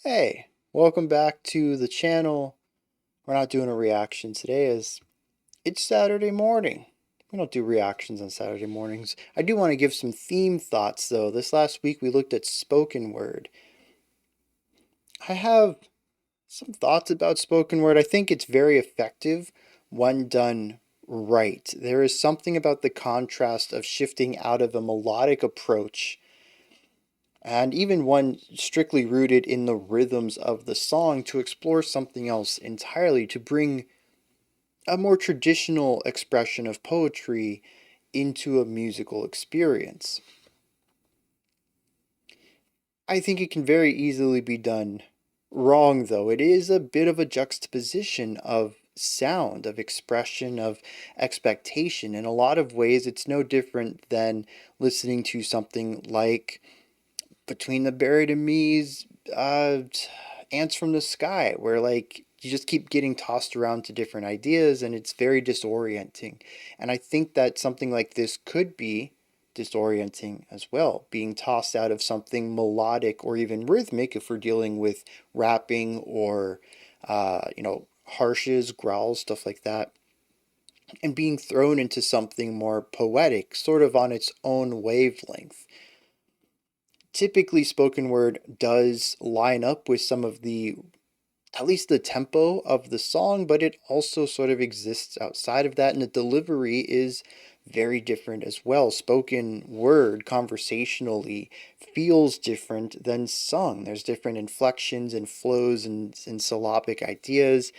Hey, welcome back to the channel. We're not doing a reaction today as it's Saturday morning. We don't do reactions on Saturday mornings. I do want to give some theme thoughts though. This last week we looked at spoken word. I have some thoughts about spoken word. I think it's very effective when done right. There is something about the contrast of shifting out of a melodic approach and even one strictly rooted in the rhythms of the song to explore something else entirely, to bring a more traditional expression of poetry into a musical experience. I think it can very easily be done wrong, though. It is a bit of a juxtaposition of sound, of expression, of expectation. In a lot of ways, it's no different than listening to something like Between the Buried and Me's Ants from the Sky, where like you just keep getting tossed around to different ideas and it's very disorienting. And I think that something like this could be disorienting as well, being tossed out of something melodic or even rhythmic if we're dealing with rapping or harshes, growls, stuff like that, and being thrown into something more poetic, sort of on its own wavelength. Typically spoken word does line up with some of the, at least the tempo of the song, but it also sort of exists outside of that, and the delivery is very different as well. Spoken word conversationally feels different than sung. There's different inflections and flows and syllabic ideas.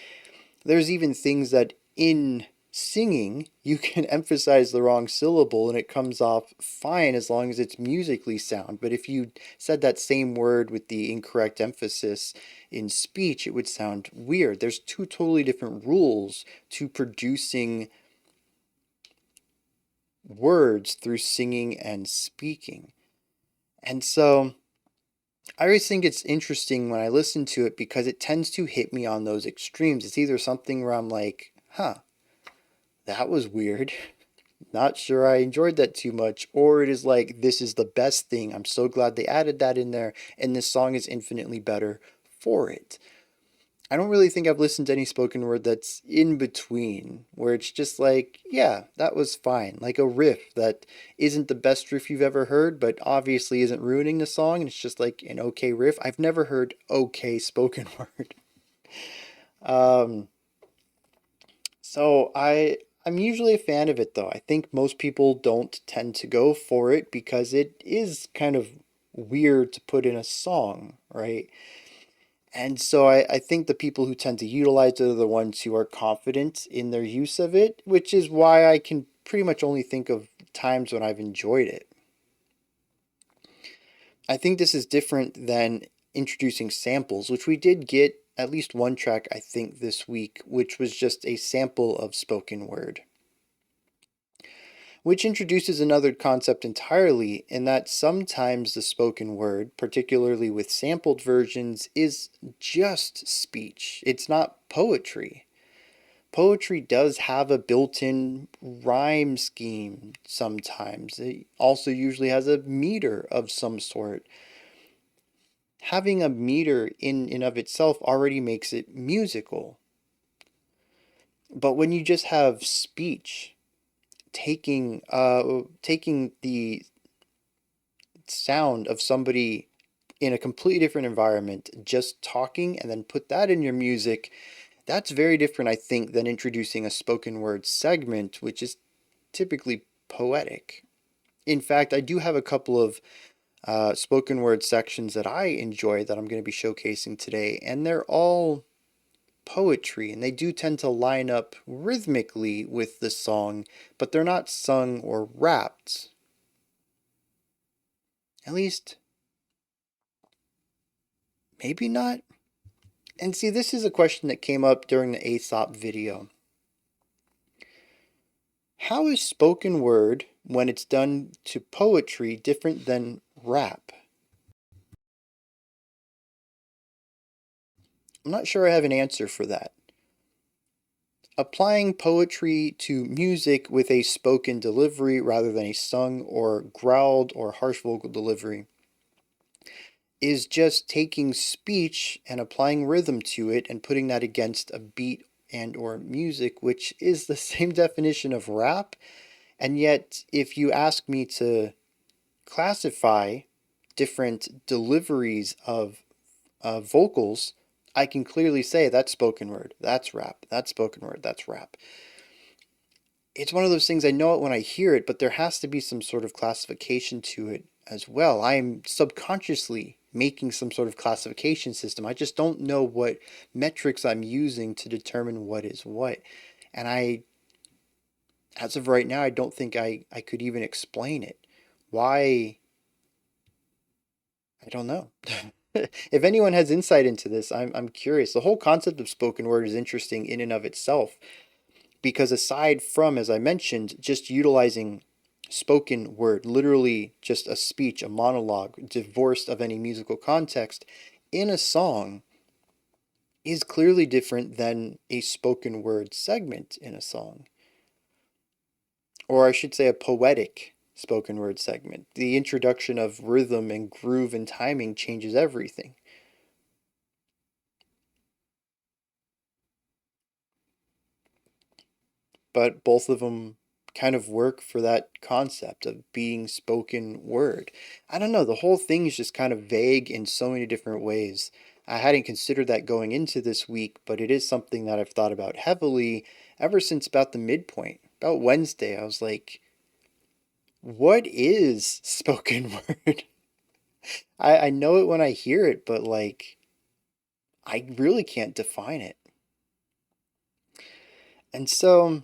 There's even things that in singing you can emphasize the wrong syllable and it comes off fine as long as it's musically sound. But if you said that same word with the incorrect emphasis in speech, it would sound weird. There's two totally different rules to producing words through singing and speaking. And so I always think it's interesting when I listen to it because it tends to hit me on those extremes. It's either something where I'm like, huh, that was weird. Not sure I enjoyed that too much. Or it is like, this is the best thing. I'm so glad they added that in there, and this song is infinitely better for it. I don't really think I've listened to any spoken word that's in between, where it's just like, yeah, that was fine. Like a riff that isn't the best riff you've ever heard, but obviously isn't ruining the song, and it's just like an okay riff. I've never heard okay spoken word. Um, so I'm usually a fan of it though. I think most people don't tend to go for it because it is kind of weird to put in a song, right? And so I think the people who tend to utilize it are the ones who are confident in their use of it, which is why I can pretty much only think of times when I've enjoyed it. I think this is different than introducing samples, which we did get at least one track, I think, this week, which was just a sample of spoken word, which introduces another concept entirely in that sometimes the spoken word, particularly with sampled versions, is just speech. It's not poetry. Poetry does have a built-in rhyme scheme sometimes. It also usually has a meter of some sort. Having a meter in and of itself already makes it musical. But when you just have speech taking the sound of somebody in a completely different environment just talking and then put that in your music, that's very different, I think, than introducing a spoken word segment, which is typically poetic. In fact, I do have a couple of spoken word sections that I enjoy that I'm going to be showcasing today, and they're all poetry, and they do tend to line up rhythmically with the song, but they're not sung or rapped. At least, maybe not. And see, this is a question that came up during the Aesop video. How is spoken word, when it's done to poetry, different than rap? I'm not sure I have an answer for that. Applying poetry to music with a spoken delivery rather than a sung or growled or harsh vocal delivery is just taking speech and applying rhythm to it and putting that against a beat and or music, which is the same definition of rap. And yet, if you ask me to classify different deliveries of vocals, I can clearly say that's spoken word, that's rap, that's spoken word, that's rap. It's one of those things, I know it when I hear it, but there has to be some sort of classification to it as well. I am subconsciously making some sort of classification system. I just don't know what metrics I'm using to determine what is what. And as of right now, I don't think I could even explain it. Why? I don't know. If anyone has insight into this, I'm curious. The whole concept of spoken word is interesting in and of itself because aside from, as I mentioned, just utilizing spoken word, literally just a speech, a monologue, divorced of any musical context, in a song is clearly different than a spoken word segment in a song. Or I should say a poetic spoken word segment. The introduction of rhythm and groove and timing changes everything. But both of them kind of work for that concept of being spoken word. I don't know, the whole thing is just kind of vague in so many different ways. I hadn't considered that going into this week, but it is something that I've thought about heavily ever since about the midpoint. About Wednesday, I was like, what is spoken word? I know it when I hear it, but like, I really can't define it. And so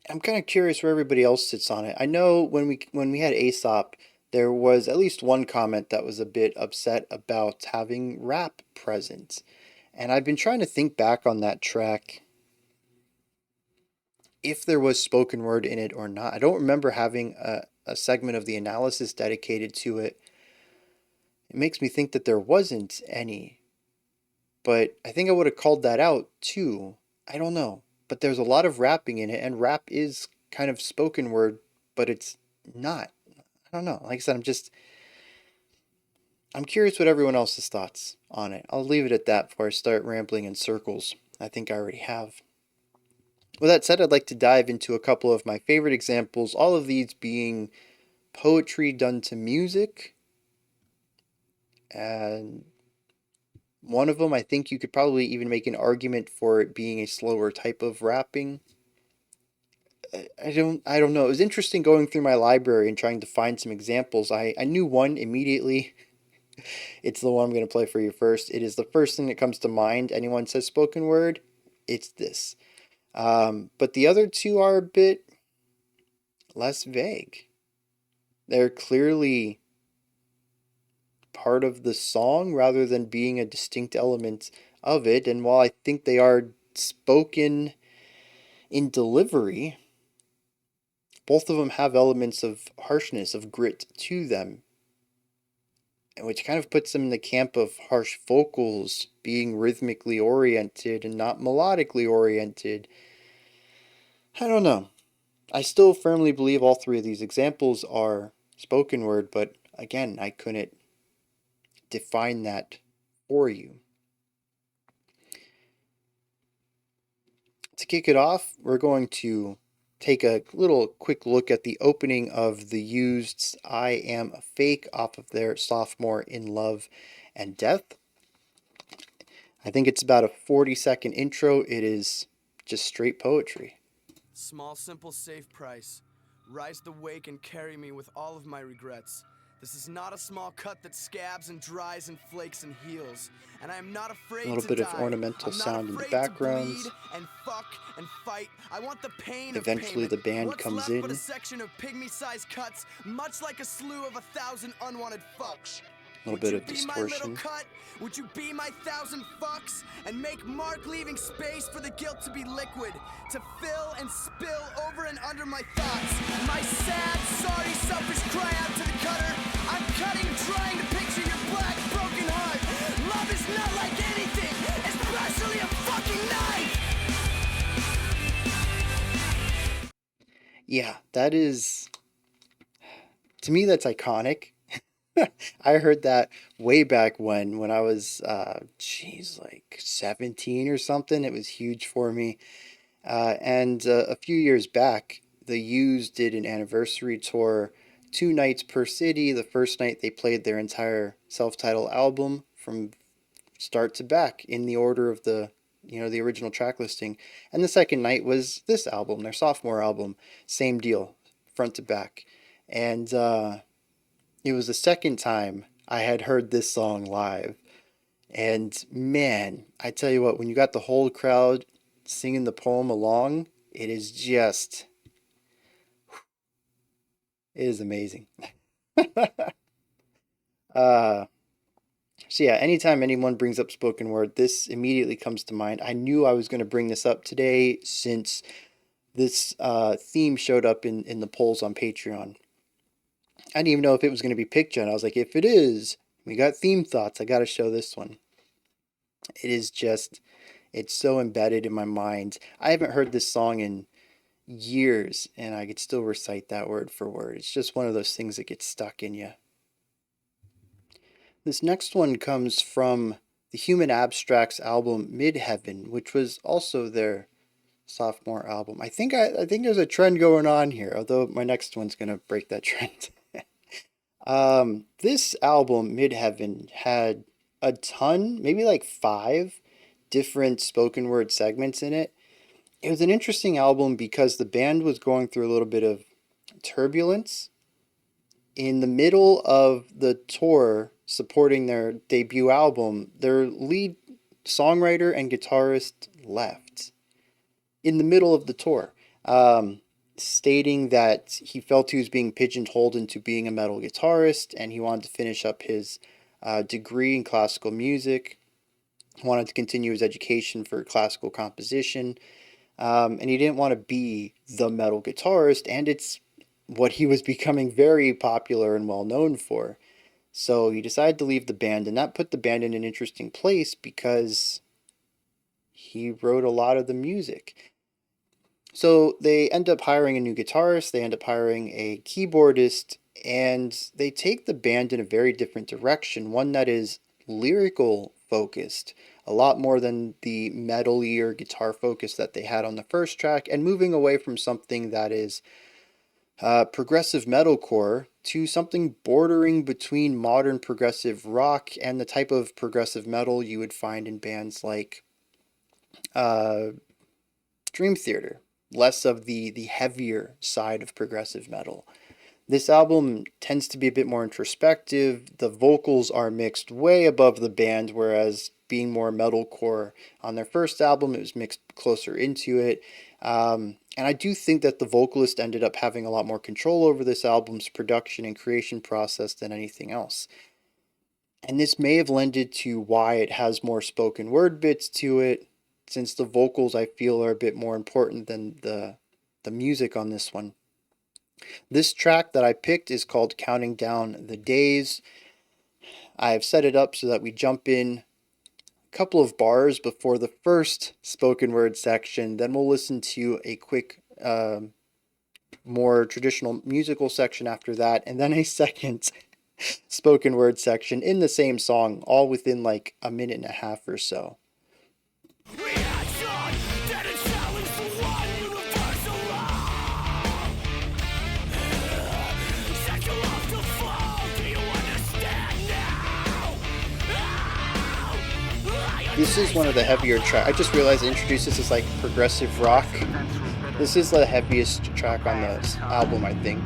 I'm kind of curious where everybody else sits on it. I know when we had Aesop, there was at least one comment that was a bit upset about having rap present. And I've been trying to think back on that track if there was spoken word in it or not. I don't remember having a segment of the analysis dedicated to it. It makes me think that there wasn't any, but I think I would have called that out too. I don't know. But there's a lot of rapping in it, and rap is kind of spoken word, but it's not. I don't know. Like I said, I'm curious what everyone else's thoughts on it. I'll leave it at that before I start rambling in circles. I think I already have. With that said, I'd like to dive into a couple of my favorite examples, all of these being poetry done to music. And one of them, I think you could probably even make an argument for it being a slower type of rapping. I don't know. It was interesting going through my library and trying to find some examples. I knew one immediately. It's the one I'm going to play for you first. It is the first thing that comes to mind. Anyone says spoken word, it's this. But the other two are a bit less vague. They're clearly part of the song rather than being a distinct element of it. And while I think they are spoken in delivery, both of them have elements of harshness, of grit to them, which kind of puts them in the camp of harsh vocals being rhythmically oriented and not melodically oriented. I don't know. I still firmly believe all three of these examples are spoken word, but again, I couldn't define that for you. To kick it off, we're going to take a little quick look at the opening of the Used's I Am a Fake off of their sophomore In Love and Death. I think it's about a 40-second intro. It is just straight poetry. Small, simple, safe price. Rise the wake and carry me with all of my regrets. This is not a small cut that scabs and dries and flakes and heals. And I am not afraid A little to bit die. of ornamental I'm not sound in the afraid background. to bleed and fuck and fight. I want the pain Eventually of the payment. band What's comes left in. but a section of pygmy-sized cuts, much like a slew of 1,000 unwanted fucks. A little bit of distortion. Cut? Would you be my 1,000 fucks? And make Mark leaving space for the guilt to be liquid, to fill and spill over and under my thoughts. My sad, sorry, selfish cry out to the cutter. I'm cutting, trying to picture your black, broken heart. Love is not like anything, especially a fucking knife. Yeah, that is To me, that's iconic. I heard that way back when I was, geez, like 17 or something. It was huge for me. And a few years back, the Used did an anniversary tour, 2 nights per city. The first night they played their entire self-titled album from start to back in the order of the original track listing. And the second night was this album, their sophomore album, same deal, front to back. And it was the second time I had heard this song live. And man, I tell you what, when you got the whole crowd singing the poem along, it is amazing. uh, so yeah, anytime anyone brings up spoken word, this immediately comes to mind. I knew I was going to bring this up today since this theme showed up in the polls on Patreon. I didn't even know if it was going to be picked yet. I was like, if it is, we got theme thoughts. I got to show this one. It is just, it's so embedded in my mind. I haven't heard this song in years, and I could still recite that word for word. It's just one of those things that gets stuck in you. This next one comes from the Human Abstracts album Midheaven, which was also their sophomore album. I think there's a trend going on here, although my next one's gonna break that trend. This album Midheaven had a ton, maybe like 5 different spoken word segments in it. It was an interesting album because the band was going through a little bit of turbulence. In the middle of the tour supporting their debut album, their lead songwriter and guitarist left in the middle of the tour, stating that he felt he was being pigeonholed into being a metal guitarist and he wanted to finish up his degree in classical music, wanted to continue his education for classical composition, and he didn't want to be the metal guitarist, and it's what he was becoming very popular and well known for. So he decided to leave the band, and that put the band in an interesting place because he wrote a lot of the music. So they end up hiring a new guitarist, they end up hiring a keyboardist, and they take the band in a very different direction, one that is lyrical focused, a lot more than the metal-y or guitar focus that they had on the first track, and moving away from something that is progressive metalcore to something bordering between modern progressive rock and the type of progressive metal you would find in bands like Dream Theater, less of the heavier side of progressive metal. This album tends to be a bit more introspective. The vocals are mixed way above the band, whereas being more metalcore on their first album, it was mixed closer into it. And I do think that the vocalist ended up having a lot more control over this album's production and creation process than anything else. And this may have lended to why it has more spoken word bits to it, since the vocals I feel are a bit more important than the music on this one. This track that I picked is called Counting Down the Days. I've set it up so that we jump in a couple of bars before the first spoken word section. Then we'll listen to a quick, more traditional musical section after that, and then a second spoken word section in the same song, all within like a minute and a half or so. This is one of the heavier tracks. I just realized I introduced this as like progressive rock. This is the heaviest track on the album, I think.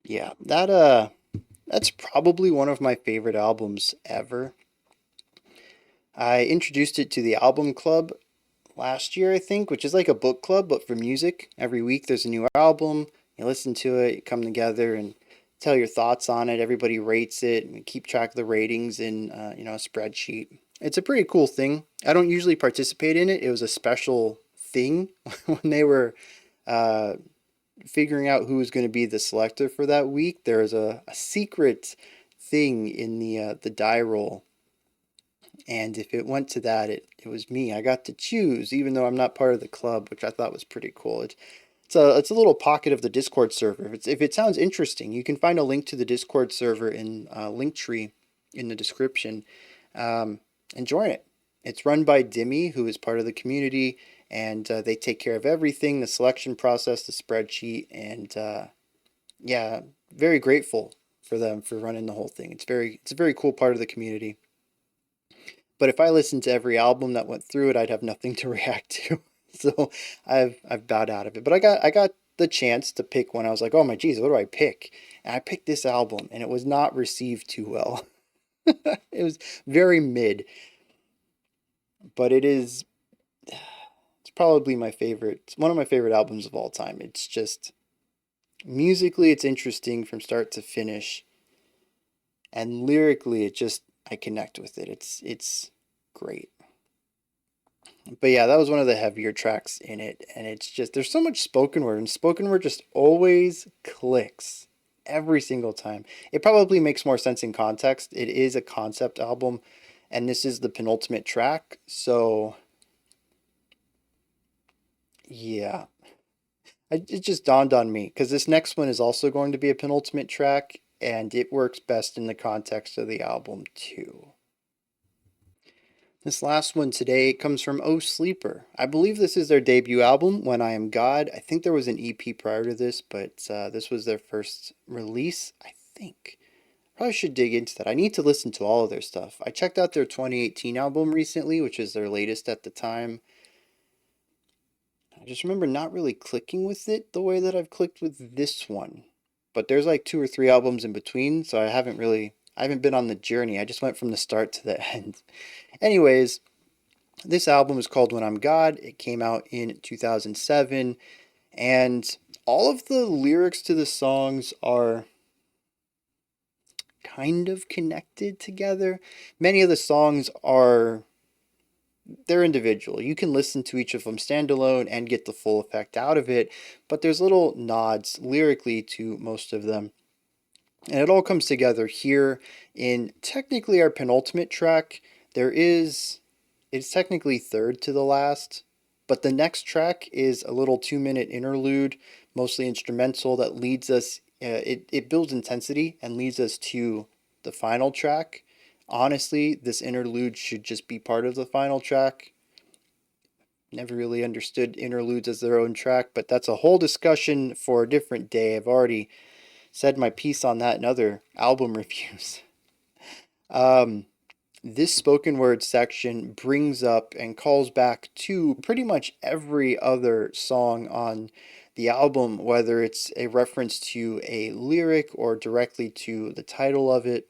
Yeah, that's probably one of my favorite albums ever. I introduced it to the album club last year, I think, which is like a book club, but for music. Every week there's a new album. You listen to it, you come together and tell your thoughts on it. Everybody rates it, and we keep track of the ratings in a spreadsheet. It's a pretty cool thing. I don't usually participate in it. It was a special thing when they were uh, figuring out who was going to be the selector for that week. There was a secret thing in the die roll, and if it went to that, it was me. I got to choose, even though I'm not part of the club, which I thought was pretty cool. It's a little pocket of the Discord server. If it sounds interesting, you can find a link to the Discord server in Linktree in the description, and join it. It's run by Dimmy, who is part of the community, and they take care of everything, the selection process, the spreadsheet, and yeah, very grateful for them for running the whole thing. It's a very cool part of the community. But if I listened to every album that went through it, I'd have nothing to react to. So I've bowed out of it. But I got the chance to pick one. I was like, oh my geez, what do I pick? And I picked this album, and it was not received too well. It was very mid, but it's probably my favorite. It's one of my favorite albums of all time. It's just musically, it's interesting from start to finish, and lyrically, I connect with it. It's great. But yeah, that was one of the heavier tracks in it, and it's just there's so much spoken word, and spoken word just always clicks every single time. It probably makes more sense in context. It is a concept album, and this is the penultimate track, so yeah. It just dawned on me because this next one is also going to be a penultimate track, and it works best in the context of the album too. This last one today comes from Oh Sleeper. I believe this is their debut album, When I Am God. I think there was an EP prior to this, but this was their first release, I think. Probably should dig into that. I need to listen to all of their stuff. I checked out their 2018 album recently, which is their latest at the time. I just remember not really clicking with it the way that I've clicked with this one. But there's like two or three albums in between, so I haven't been on the journey. I just went from the start to the end. Anyways, this album is called When I'm God. It came out in 2007, and all of the lyrics to the songs are kind of connected together. Many of the songs they're individual. You can listen to each of them standalone and get the full effect out of it, but there's little nods lyrically to most of them. And it all comes together here in technically our penultimate track. It's technically third to the last, but the next track is a little 2 minute interlude, mostly instrumental, that leads us, it builds intensity and leads us to the final track. Honestly, this interlude should just be part of the final track. Never really understood interludes as their own track, but that's a whole discussion for a different day. I've already said my piece on that in other album reviews. This spoken word section brings up and calls back to pretty much every other song on the album, whether it's a reference to a lyric or directly to the title of it,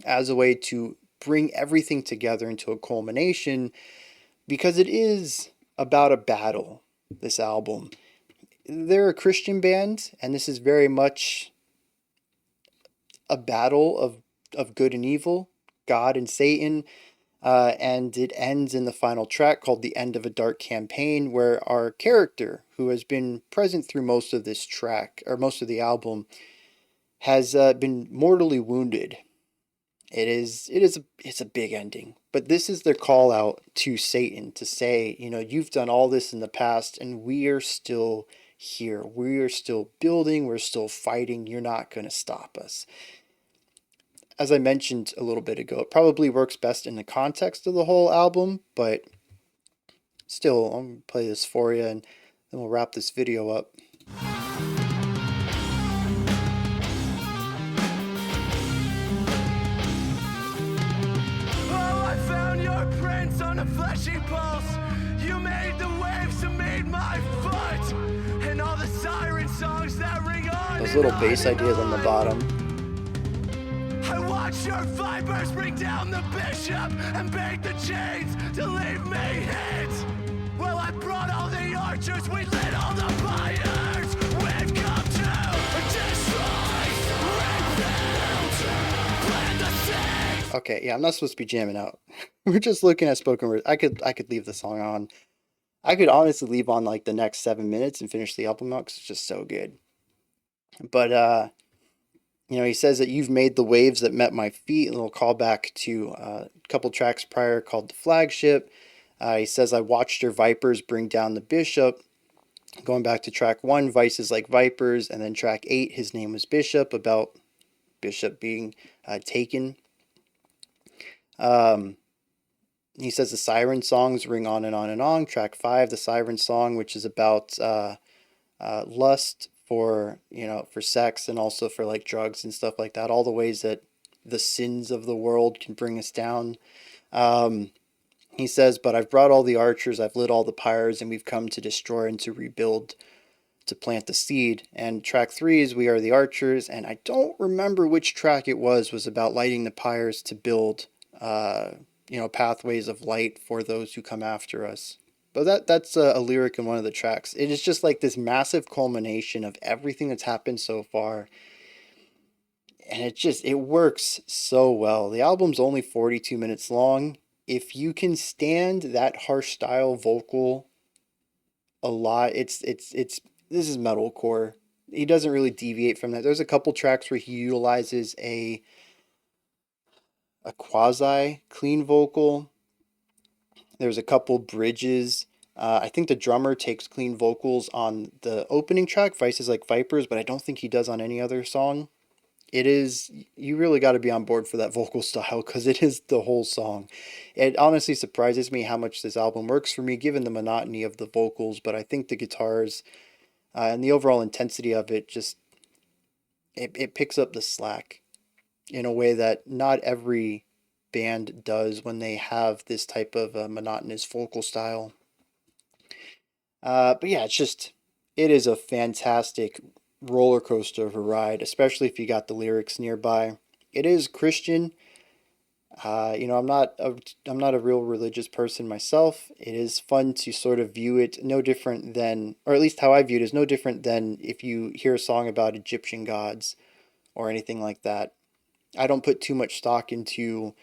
as a way to bring everything together into a culmination, because it is about a battle, this album. They're a Christian band, and this is very much a battle of good and evil, God and Satan, and it ends in the final track called The End of a Dark Campaign, where our character, who has been present through most of this track, or most of the album, has been mortally wounded. It's a big ending, but this is their call out to Satan to say, you've done all this in the past, and we are still here. We are still building. We're still fighting. You're not going to stop us. As I mentioned a little bit ago, it probably works best in the context of the whole album, but still, I'm going to play this for you, and then we'll wrap this video up. On a fleshy pulse, you made the waves that made my foot, and all the siren songs that ring on. those little bass ideas on the bottom. I watch your vipers bring down the bishop and break the chains to leave me hid. Well, I brought all the archers, we lit all the fires. We've come to destroy, rebuild, plant the seeds. Okay, yeah, I'm not supposed to be jamming out. We're just looking at spoken words. I could leave the song on. I could honestly leave on like the next 7 minutes and finish the album out because it's just so good. But he says that you've made the waves that met my feet, and it'll call back to a couple tracks prior called The Flagship. He says, I watched your vipers bring down the bishop. Going back to track 1, Vices Like Vipers, and then track 8, His Name Was Bishop, about Bishop being taken. He says the siren songs ring on and on and on. Track 5, the siren song, which is about lust for for sex and also for like drugs and stuff like that. All the ways that the sins of the world can bring us down. He says, but I've brought all the archers, I've lit all the pyres, and we've come to destroy and to rebuild, to plant the seed. And track 3 is We Are the Archers, and I don't remember which track it was about lighting the pyres to build pathways of light for those who come after us. But that's a lyric in one of the tracks. It is just like this massive culmination of everything that's happened so far. And it works so well. The album's only 42 minutes long. If you can stand that harsh style vocal a lot, this is metalcore. He doesn't really deviate from that. There's a couple tracks where he utilizes a quasi clean vocal. There's a couple bridges. I think the drummer takes clean vocals on the opening track, Vices Like Vipers, but I don't think he does on any other song. You really got to be on board for that vocal style because it is the whole song. It honestly surprises me how much this album works for me given the monotony of the vocals, but I think the guitars and the overall intensity of it it picks up the slack in a way that not every band does when they have this type of monotonous vocal style. But yeah, it is a fantastic roller coaster of a ride, especially if you got the lyrics nearby. It is Christian. I'm not a real religious person myself. It is fun to sort of view it no different than, or at least how I view it is no different than if you hear a song about Egyptian gods or anything like that. I don't put too much stock into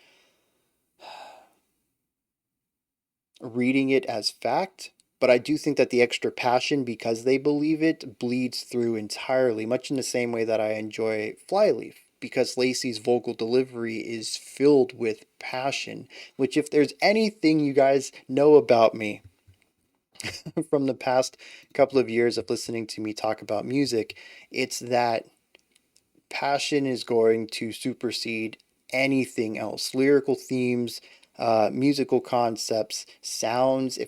reading it as fact, but I do think that the extra passion, because they believe it, bleeds through entirely, much in the same way that I enjoy Flyleaf, because Lacey's vocal delivery is filled with passion, which, if there's anything you guys know about me from the past couple of years of listening to me talk about music, it's that passion is going to supersede anything else. Lyrical themes, musical concepts, sounds.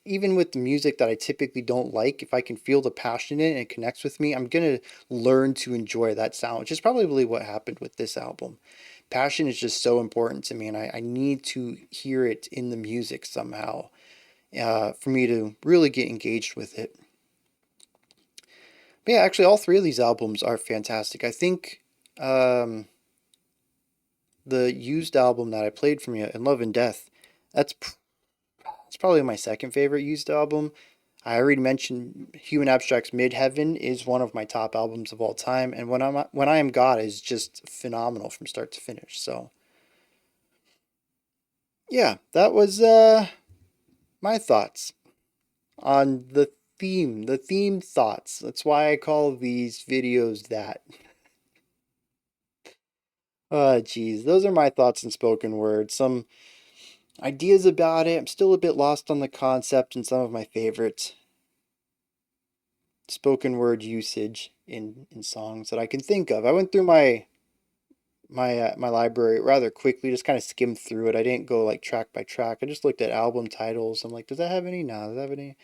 Even with the music that I typically don't like, if I can feel the passion in it and it connects with me, I'm going to learn to enjoy that sound, which is probably what happened with this album. Passion is just so important to me, and I need to hear it in the music somehow for me to really get engaged with it. But yeah, actually, all 3 of these albums are fantastic. I think the Used album that I played from you, In Love and Death, that's probably my second favorite Used album. I already mentioned Human Abstract's Midheaven is one of my top albums of all time, and When I Am God is just phenomenal from start to finish. So yeah, that was my thoughts on the theme thoughts. That's why I call these videos that. Geez, those are my thoughts in spoken word. Some ideas about it. I'm still a bit lost on the concept and some of my favorite spoken word usage in songs that I can think of. I went through my library rather quickly, just kind of skimmed through it. I didn't go like track by track. I just looked at album titles. I'm like, does that have any? No, does that have any?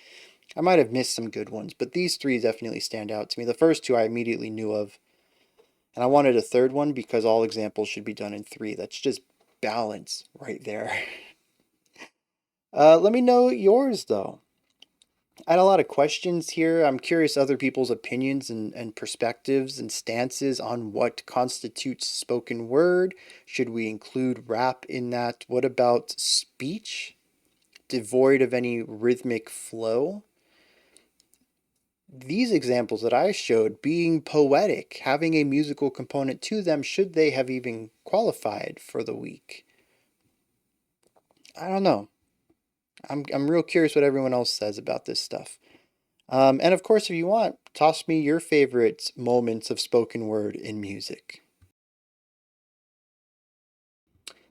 I might have missed some good ones, but these 3 definitely stand out to me. The first 2 I immediately knew of, and I wanted a third one because all examples should be done in 3. That's just balance right there. Let me know yours though. I had a lot of questions here. I'm curious other people's opinions and perspectives and stances on what constitutes spoken word. Should we include rap in that? What about speech devoid of any rhythmic flow? These examples that I showed being poetic, having a musical component to them, should they have even qualified for the week? I don't know. I'm real curious what everyone else says about this stuff. And of course, if you want, toss me your favorite moments of spoken word in music.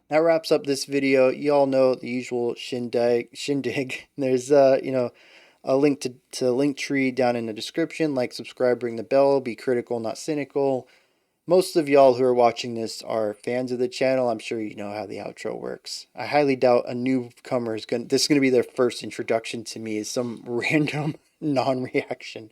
That wraps up this video. You all know the usual shindig. There's a link to Linktree down in the description. Like, subscribe, ring the bell, be critical, not cynical. Most of y'all who are watching this are fans of the channel. I'm sure you know how the outro works. I highly doubt a newcomer this is gonna be their first introduction to me is some random non-reaction.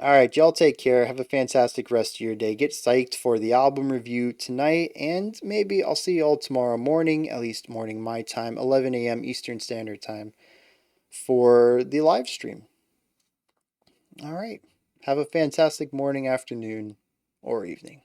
Alright, y'all take care. Have a fantastic rest of your day. Get psyched for the album review tonight, and maybe I'll see y'all tomorrow morning, at least morning my time, 11 a.m. Eastern Standard Time, for the live stream. Alright, have a fantastic morning, afternoon, or evening.